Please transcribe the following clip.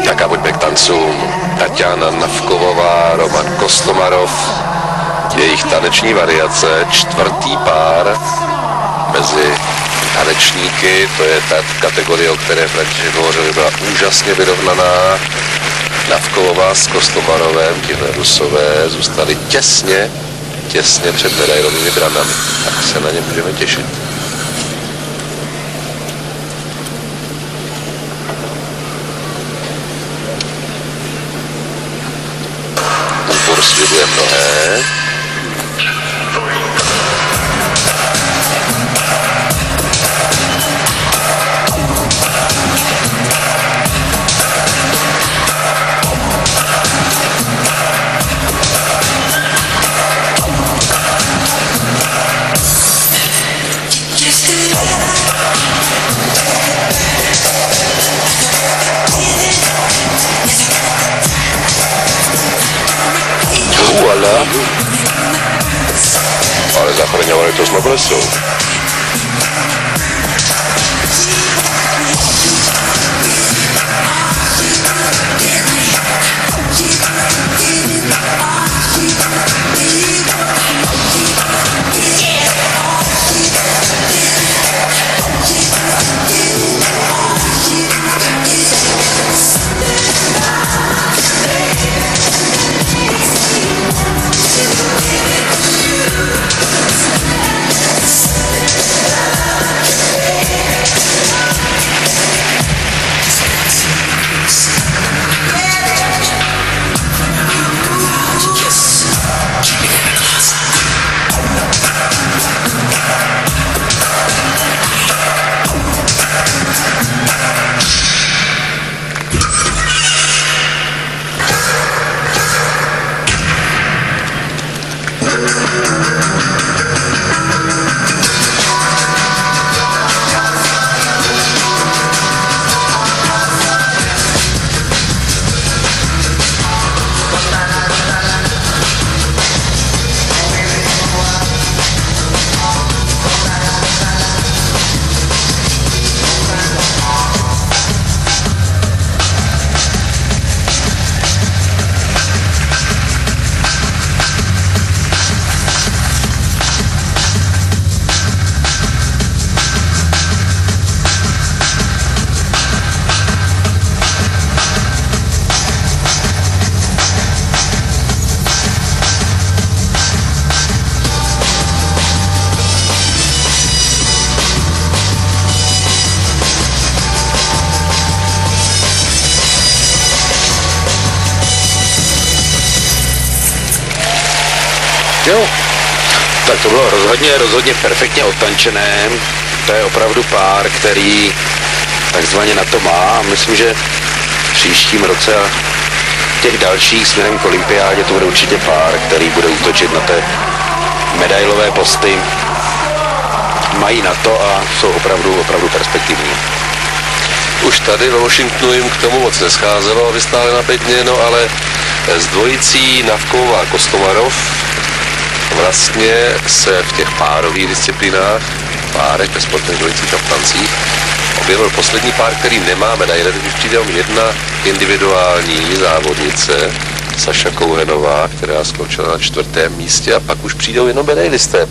Tak a pojďme k tancům. Tatiana Navkovová, Roman Kostomarov, jejich taneční variace, čtvrtý pár mezi tanečníky, to je ta kategorie, o které František hovořil, byla úžasně vyrovnaná. Navkovová s Kostomarovem, tihle Rusové, zůstali těsně před medailovými branami. Tak se na ně můžeme těšit. Úpor slibuje mnohé. Ale zachraňovali to s noblesou. Jo, tak to bylo rozhodně perfektně odtančené. To je opravdu pár, který takzvaně na to má. Myslím, že v příštím roce a těch dalších směrem k olympiádě to bude určitě pár, který bude útočit na té medailové posty. Mají na to a jsou opravdu perspektivní. Už tady ve Washingtonu jim k tomu moc nescházelo, aby stáli na bedně, no ale s dvojicí Navkovová Kostomarov vlastně se v těch párových disciplínách, párech ve sportních dvojicích a v tancích, objevil poslední pár, který nemá medaile, teď už přijde jedna individuální závodnice, Saša Kouhenová, která skončila na 4. místě, a pak už přijdou jenom medailisté.